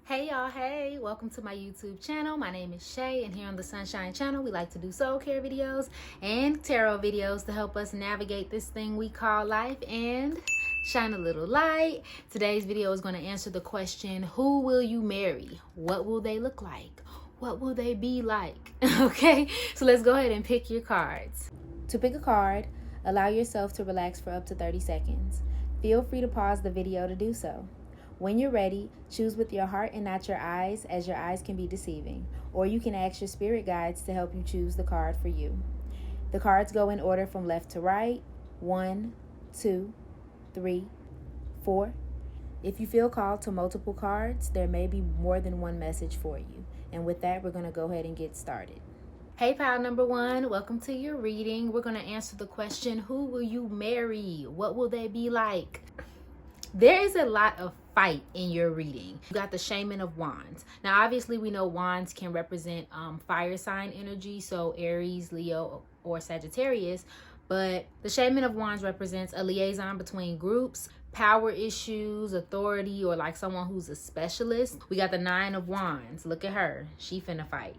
Hey y'all, hey, welcome to my YouTube channel. My name is Shay, and here on the Sunshine channel we like to do soul care videos and tarot videos to help us navigate this thing we call life and shine a little light. Today's video is going to answer the question, who will you marry? What will they look like? What will they be like? Okay, so let's go ahead and pick your cards. To pick a card, allow yourself to relax for up to 30 seconds. Feel free to pause the video to do so. When you're ready, choose with your heart and not your eyes, as your eyes can be deceiving. Or you can ask your spirit guides to help you choose the card for you. The cards go in order from left to right. 1, 2, 3, 4. If you feel called to multiple cards, there may be more than one message for you. And with that, we're going to go ahead and get started. Hey pile number one, welcome to your reading. We're going to answer the question, who will you marry? What will they be like? There is a lot of fight in your reading. You got the Shaman of Wands. Now, obviously, we know wands can represent fire sign energy, so Aries, Leo, or Sagittarius. But the Shaman of Wands represents a liaison between groups, power issues, authority, or like someone who's a specialist. We got the Nine of Wands. Look at her. She finna fight.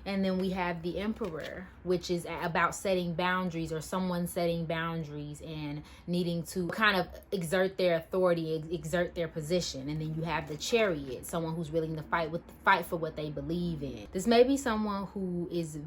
And then we have the Emperor, which is about setting boundaries, or someone setting boundaries and needing to kind of exert their authority, exert their position. And then you have the Chariot, someone who's willing to fight for what they believe in. This may be someone who is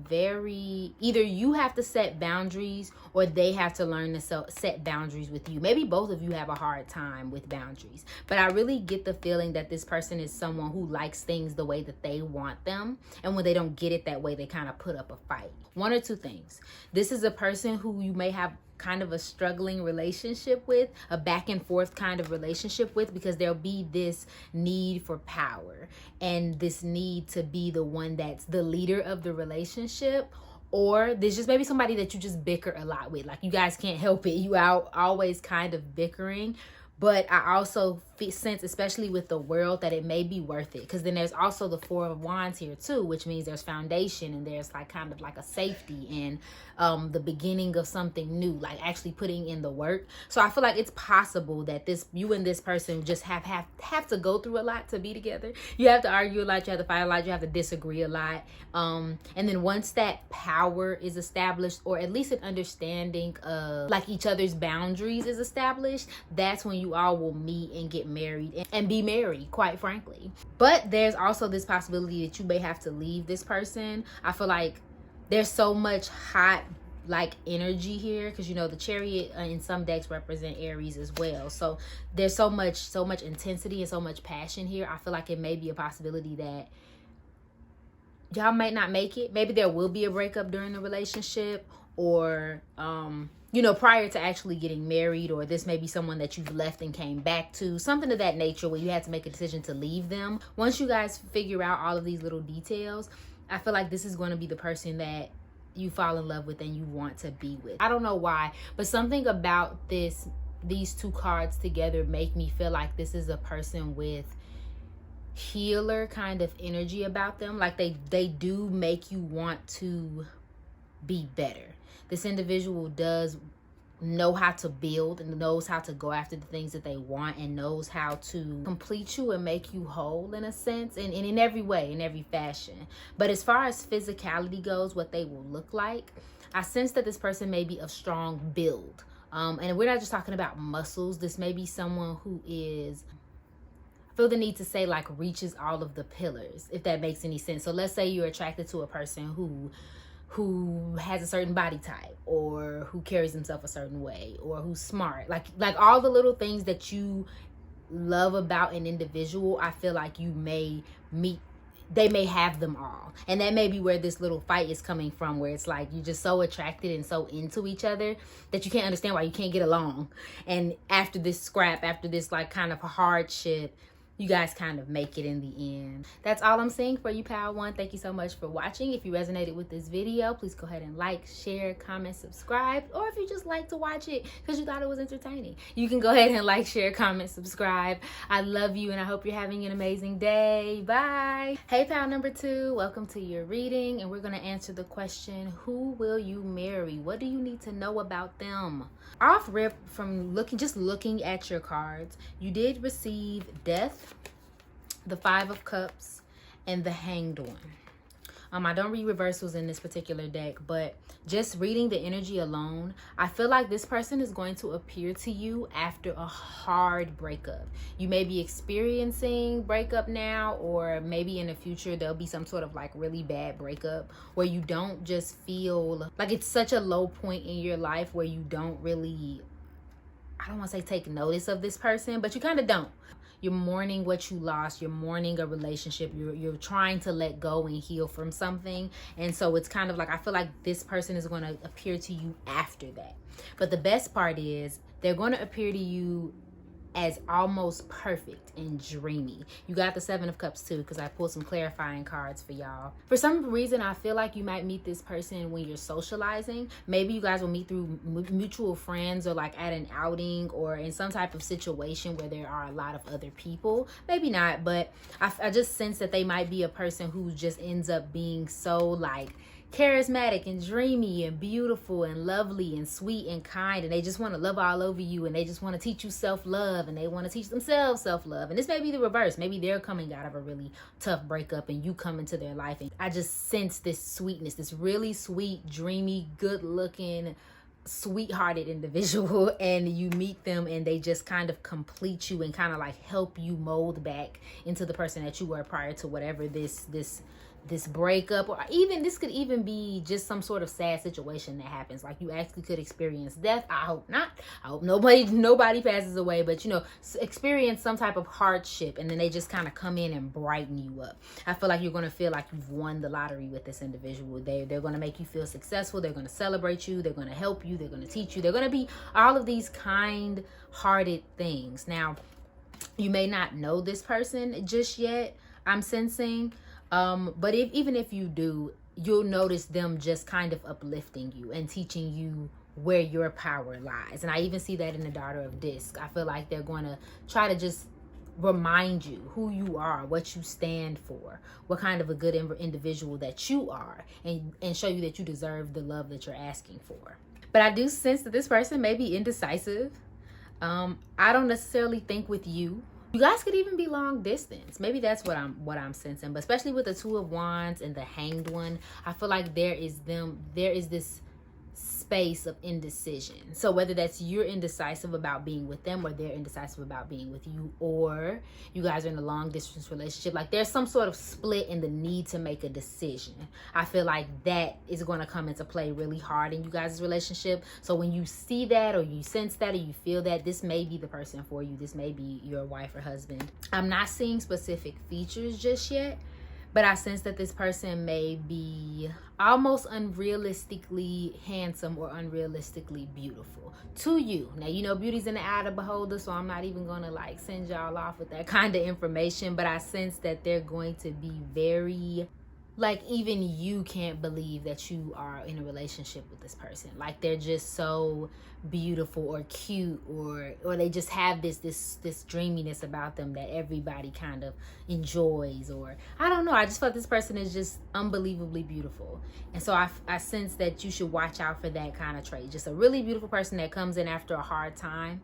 either you have to set boundaries or they have to learn to set boundaries with you. Maybe both of you have a hard time with boundaries, but I really get the feeling that this person is someone who likes things the way that they want them. And when they don't get it that way, they kind of put up a fight. One or two things. This is a person who you may have kind of a struggling relationship with, a back and forth kind of relationship with, because there'll be this need for power and this need to be the one that's the leader of the relationship. Or there's just maybe somebody that you just bicker a lot with. Like, you guys can't help it. You are always kind of bickering. But I also sense, especially with the world, that it may be worth it. Because then there's also the Four of Wands here too, which means there's foundation and there's like kind of like a safety and the beginning of something new, like actually putting in the work. So I feel like it's possible that you and this person just have to go through a lot to be together. You have to argue a lot, you have to fight a lot, you have to disagree a lot. And then once that power is established, or at least an understanding of like each other's boundaries is established, that's when you all will meet and get married and be married, quite frankly. But there's also this possibility that you may have to leave this person. I feel like there's so much hot like energy here, because you know the Chariot in some decks represent Aries as well. So there's so much intensity and so much passion here. I feel like it may be a possibility that y'all might not make it. Maybe there will be a breakup during the relationship, or you know, prior to actually getting married, or this may be someone that you've left and came back to, something of that nature where you had to make a decision to leave them. Once you guys figure out all of these little details, I feel like this is going to be the person that you fall in love with and you want to be with. I don't know why, but something about these two cards together make me feel like this is a person with healer kind of energy about them. Like they do make you want to be better. This individual does know how to build and knows how to go after the things that they want, and knows how to complete you and make you whole in a sense, and in every way, in every fashion. But as far as physicality goes, what they will look like, I sense that this person may be of strong build. And we're not just talking about muscles. This may be someone who is, I feel the need to say, like, reaches all of the pillars, if that makes any sense. So let's say you're attracted to a person who has a certain body type, or who carries himself a certain way, or who's smart, like all the little things that you love about an individual. I feel like they may have them all, and that may be where this little fight is coming from, where it's like you're just so attracted and so into each other that you can't understand why you can't get along. And after this scrap, after this like kind of hardship, you guys kind of make it in the end. That's all I'm seeing for you, Pal One. Thank you so much for watching. If you resonated with this video, please go ahead and like, share, comment, subscribe. Or if you just like to watch it because you thought it was entertaining, you can go ahead and like, share, comment, subscribe. I love you, and I hope you're having an amazing day. Bye. Hey, Pal number two, welcome to your reading, and we're going to answer the question, who will you marry? What do you need to know about them? Off rip, from looking at your cards, you did receive Death, the Five of Cups, and the Hanged One. I don't read reversals in this particular deck, but just reading the energy alone, I feel like this person is going to appear to you after a hard breakup. You may be experiencing breakup now, or maybe in the future there'll be some sort of like really bad breakup where you don't just feel like it's such a low point in your life where you don't really, I don't want to say take notice of this person, but you kind of don't. You're mourning what you lost. You're mourning a relationship. You're trying to let go and heal from something. And so it's kind of like, I feel like this person is going to appear to you after that. But the best part is they're going to appear to you as almost perfect and dreamy. You got the Seven of Cups too, because I pulled some clarifying cards for y'all. For some reason, I feel like you might meet this person when you're socializing. Maybe you guys will meet through mutual friends, or like at an outing, or in some type of situation where there are a lot of other people. Maybe not, but I just sense that they might be a person who just ends up being so like charismatic and dreamy and beautiful and lovely and sweet and kind, and they just want to love all over you, and they just want to teach you self-love, and they want to teach themselves self-love. And this may be the reverse. Maybe they're coming out of a really tough breakup and you come into their life, and I just sense this sweetness, this really sweet, dreamy, good looking, sweethearted individual, and you meet them and they just kind of complete you and kind of like help you mold back into the person that you were prior to whatever this breakup, or even this could even be just some sort of sad situation that happens. Like you actually could experience death. I hope not. I hope nobody passes away, but you know, experience some type of hardship, and then they just kind of come in and brighten you up. I feel like you're going to feel like you've won the lottery with this individual. They're going to make you feel successful. They're going to celebrate you. They're going to help you. They're going to teach you. They're going to be all of these kind-hearted things. Now, you may not know this person just yet, I'm sensing. But even if you do, you'll notice them just kind of uplifting you and teaching you where your power lies. And I even see that in the Daughter of Disc. I feel like they're going to try to just remind you who you are, what you stand for, what kind of a good individual that you are, and show you that you deserve the love that you're asking for. But I do sense that this person may be indecisive. I don't necessarily think with you. You guys could even be long distance. Maybe that's what I'm sensing. But especially with the Two of Wands and the Hanged One, I feel like there is this space of indecision. So whether that's you're indecisive about being with them, or they're indecisive about being with you, or you guys are in a long distance relationship, like there's some sort of split in the need to make a decision. I feel like that is going to come into play really hard in you guys' relationship. So when you see that, or you sense that, or you feel that, this may be the person for you. This may be your wife or husband. I'm not seeing specific features just yet, but I sense that this person may be almost unrealistically handsome or unrealistically beautiful to you. Now, you know, beauty's in the eye of the beholder, so I'm not even going to like send y'all off with that kind of information, but I sense that they're going to be very, like, even you can't believe that you are in a relationship with this person. Like, they're just so beautiful or cute, or they just have this dreaminess about them that everybody kind of enjoys, or I don't know. I just felt this person is just unbelievably beautiful. And so I sense that you should watch out for that kind of trait. Just a really beautiful person that comes in after a hard time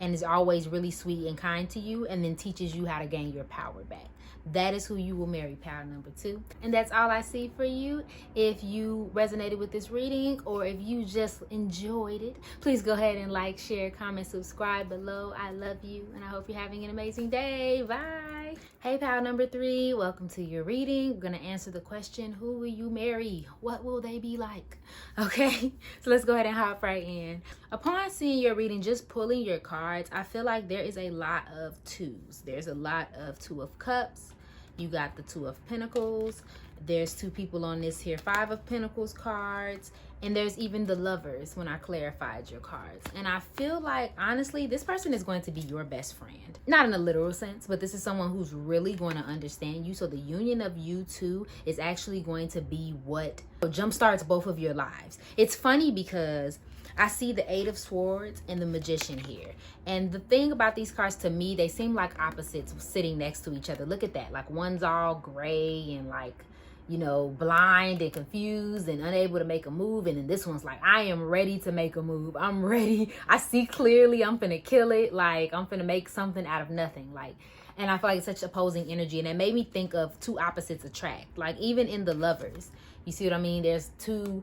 and is always really sweet and kind to you, and then teaches you how to gain your power back. That is who you will marry, pal number 2. And that's all I see for you. If you resonated with this reading, or if you just enjoyed it, please go ahead and like, share, comment, subscribe below. I love you, and I hope you're having an amazing day. Bye. Hey, pal number 3, welcome to your reading. We're going to answer the question, who will you marry? What will they be like? Okay, so let's go ahead and hop right in. Upon seeing your reading, just pulling your cards, I feel like there is a lot of twos. There's a lot of Two of Cups. You got the Two of Pentacles. There's 2 people on this here Five of Pentacles cards. And there's even the Lovers when I clarified your cards. And I feel like, honestly, this person is going to be your best friend. Not in a literal sense, but this is someone who's really going to understand you. So the union of you two is actually going to be what jumpstarts both of your lives. It's funny because I see the Eight of Swords and the Magician here. And the thing about these cards, to me, they seem like opposites sitting next to each other. Look at that. Like, one's all gray and like, you know, blind and confused and unable to make a move. And then this one's like, I am ready to make a move. I'm ready. I see clearly. I'm finna kill it. Like, I'm finna make something out of nothing. Like, And I feel like it's such opposing energy. And it made me think of two opposites attract. Like even in the lovers, you see what I mean? There's two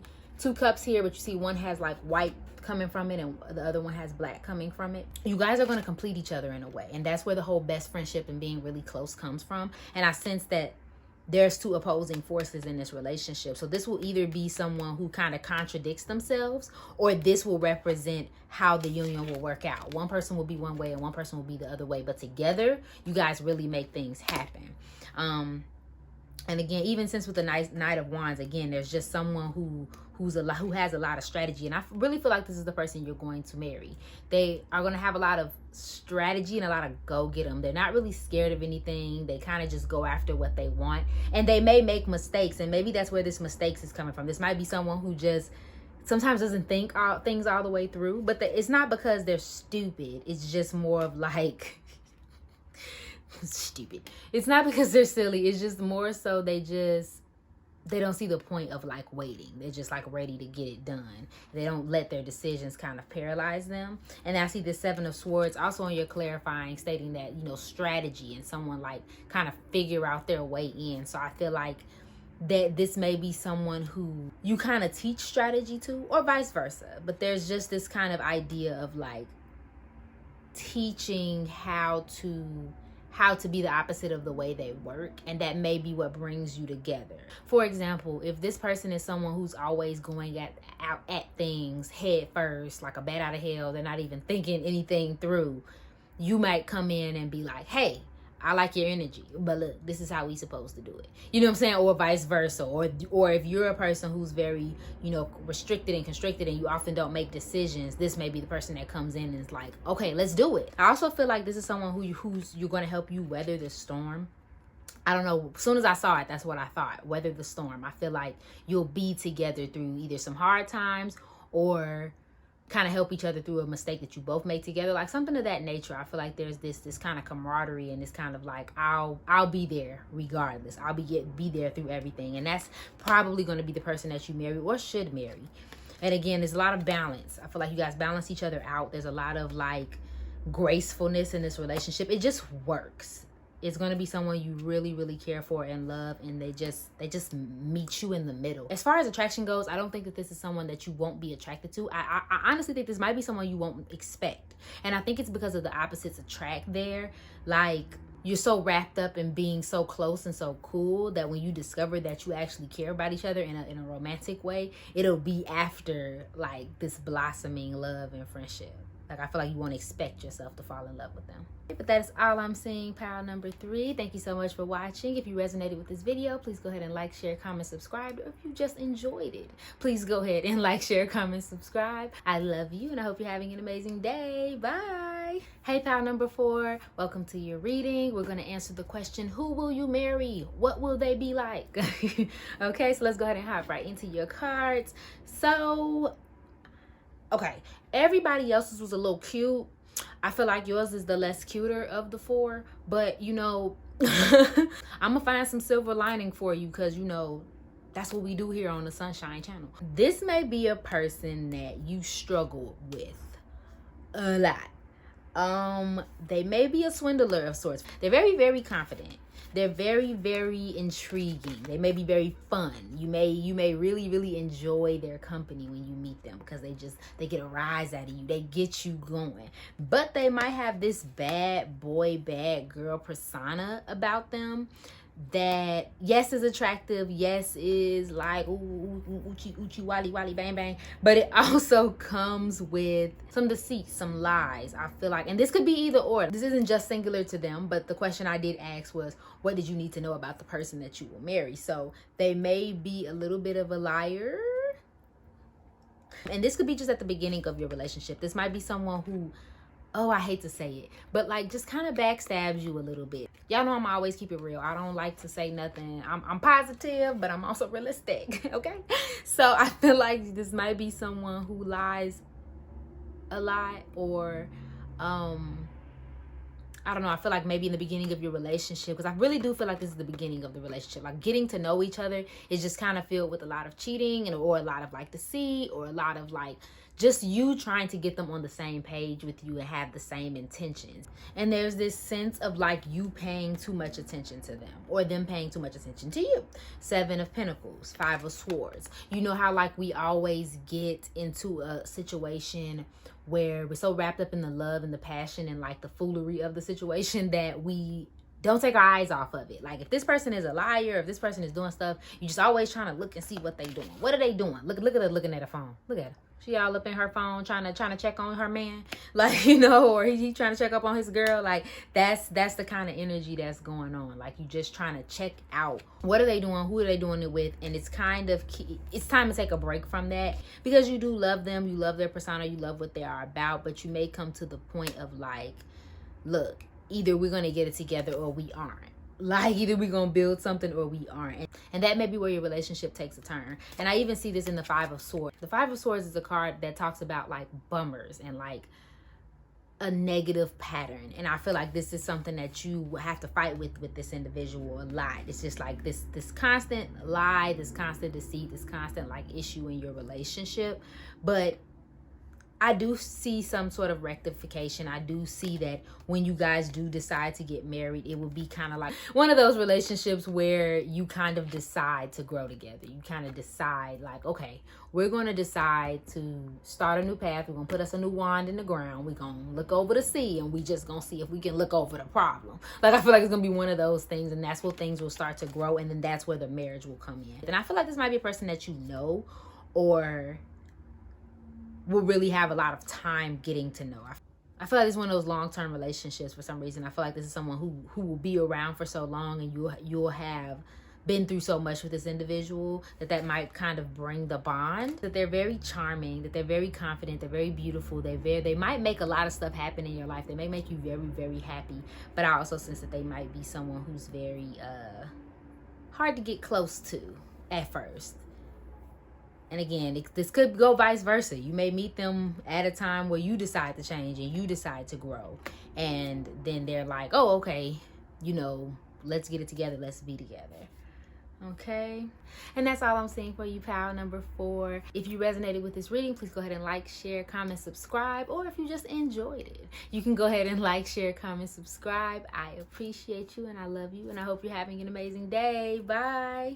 cups here, but you see one has like white coming from it and the other one has black coming from it. You guys are going to complete each other in a way. And that's where the whole best friendship and being really close comes from. And I sense that there's two opposing forces in this relationship. So this will either be someone who kind of contradicts themselves, or this will represent how the union will work out. One person will be one way and one person will be the other way, but together you guys really make things happen. And again, even since with the Knight of Wands, again, there's just someone who has a lot of strategy. And I really feel like this is the person you're going to marry. They are going to have a lot of strategy and a lot of go get them. They're not really scared of anything. They kind of just go after what they want. And they may make mistakes. And maybe that's where this mistakes is coming from. This might be someone who just sometimes doesn't think things all the way through. But it's not because they're stupid. It's just more of like... stupid. It's not because they're silly. It's just more so they don't see the point of like waiting. They're just like ready to get it done. They don't let their decisions kind of paralyze them. And I see the Seven of Swords also on your clarifying, stating that, you know, strategy and someone like kind of figure out their way in. So I feel like that this may be someone who you kind of teach strategy to, or vice versa. But there's just this kind of idea of like teaching how to be the opposite of the way they work, and that may be what brings you together. For example, if this person is someone who's always going out at things head first, like a bat out of hell, they're not even thinking anything through, you might come in and be like, hey, I like your energy, but look, this is how we supposed to do it. You know what I'm saying? Or vice versa. Or if you're a person who's very, you know, restricted and constricted and you often don't make decisions, this may be the person that comes in and is like, okay, let's do it. I also feel like this is someone who's you're going to help you weather the storm. I don't know. As soon as I saw it, that's what I thought. Weather the storm. I feel like you'll be together through either some hard times or kind of help each other through a mistake that you both made together, like something of that nature. I feel like there's this kind of camaraderie and this kind of like I'll be there regardless. I'll be there through everything, and that's probably going to be the person that you marry or should marry. And again, there's a lot of balance. I feel like you guys balance each other out. There's a lot of like gracefulness in this relationship. It just works. It's going to be someone you really, really care for and love, and they just meet you in the middle. As far as attraction goes, I don't think that this is someone that you won't be attracted to. I honestly think this might be someone you won't expect. And I think it's because of the opposites attract there. Like, you're so wrapped up in being so close and so cool that when you discover that you actually care about each other in a romantic way, it'll be after like this blossoming love and friendship. Like, I feel like you won't expect yourself to fall in love with them. But that's all I'm seeing, pile number 3. Thank you so much for watching. If you resonated with this video, please go ahead and like, share, comment, subscribe. Or if you just enjoyed it, please go ahead and like, share, comment, subscribe. I love you, and I hope you're having an amazing day. Bye. Hey, pile number 4. Welcome to your reading. We're going to answer the question, who will you marry? What will they be like? Okay, so let's go ahead and hop right into your cards. So... okay, everybody else's was a little cute. I feel like yours is the less cuter of the 4. But, you know, I'm going to find some silver lining for you because, you know, that's what we do here on the Sunshine Channel. This may be a person that you struggle with a lot. They may be a swindler of sorts. They're very, very confident. They're very, very intriguing. They may be very fun. You may really, really enjoy their company when you meet them because they get a rise out of you. They get you going. But they might have this bad boy, bad girl persona about them that, yes, is attractive, yes, is like ooh, oochie wally bang bang, but it also comes with some deceit, some lies. I feel like, and this could be either or. This isn't just singular to them, but the question I did ask was, what did you need to know about the person that you will marry? So they may be a little bit of a liar, and this could be just at the beginning of your relationship. This might be someone who, oh, I hate to say it, but like just kind of backstabs you a little bit. Y'all know I'm always keep it real. I don't like to say nothing. I'm positive, but I'm also realistic, okay? So I feel like this might be someone who lies a lot, or I don't know. I feel like maybe in the beginning of your relationship, because I really do feel like this is the beginning of the relationship. Like, getting to know each other is just kind of filled with a lot of cheating or a lot of like deceit, or a lot of like just you trying to get them on the same page with you and have the same intentions. And there's this sense of like you paying too much attention to them or them paying too much attention to you. 7 of Pentacles, 5 of Swords. You know how like we always get into a situation where we're so wrapped up in the love and the passion and like the foolery of the situation that we don't take our eyes off of it. Like if this person is a liar, if this person is doing stuff, you just always trying to look and see what they doing. What are they doing? Look at her looking at her phone. Look at her. She all up in her phone trying to check on her man, like, you know, or he trying to check up on his girl. Like that's the kind of energy that's going on. Like you just trying to check out what are they doing, who are they doing it with, and it's kind of it's time to take a break from that because you do love them, you love their persona, you love what they are about, but you may come to the point of like, look, either we're gonna get it together or we aren't. Like either we're gonna build something or we aren't. And that may be where your relationship takes a turn. And I even see this in the 5 of Swords. The 5 of Swords is a card that talks about like bummers and like a negative pattern. And I feel like this is something that you have to fight with this individual a lot. It's just like this constant lie, this constant deceit, this constant like issue in your relationship. But I do see some sort of rectification. I do see that when you guys do decide to get married, it will be kind of like one of those relationships where you kind of decide to grow together. You kind of decide like, okay, we're going to decide to start a new path. We're going to put us a new wand in the ground. We're going to look over the sea and we just going to see if we can look over the problem. Like I feel like it's going to be one of those things, and that's where things will start to grow, and then that's where the marriage will come in. And I feel like this might be a person that you know or will really have a lot of time getting to know. I feel like it's one of those long-term relationships for some reason. I feel like this is someone who will be around for so long, and you'll have been through so much with this individual that might kind of bring the bond. That they're very charming, that they're very confident, they're very beautiful, they might make a lot of stuff happen in your life. They may make you very, very happy, but I also sense that they might be someone who's very hard to get close to at first. And again, this could go vice versa. You may meet them at a time where you decide to change and you decide to grow. And then they're like, oh, okay, you know, let's get it together. Let's be together. Okay. And that's all I'm seeing for you, pal number 4. If you resonated with this reading, please go ahead and like, share, comment, subscribe. Or if you just enjoyed it, you can go ahead and like, share, comment, subscribe. I appreciate you and I love you. And I hope you're having an amazing day. Bye.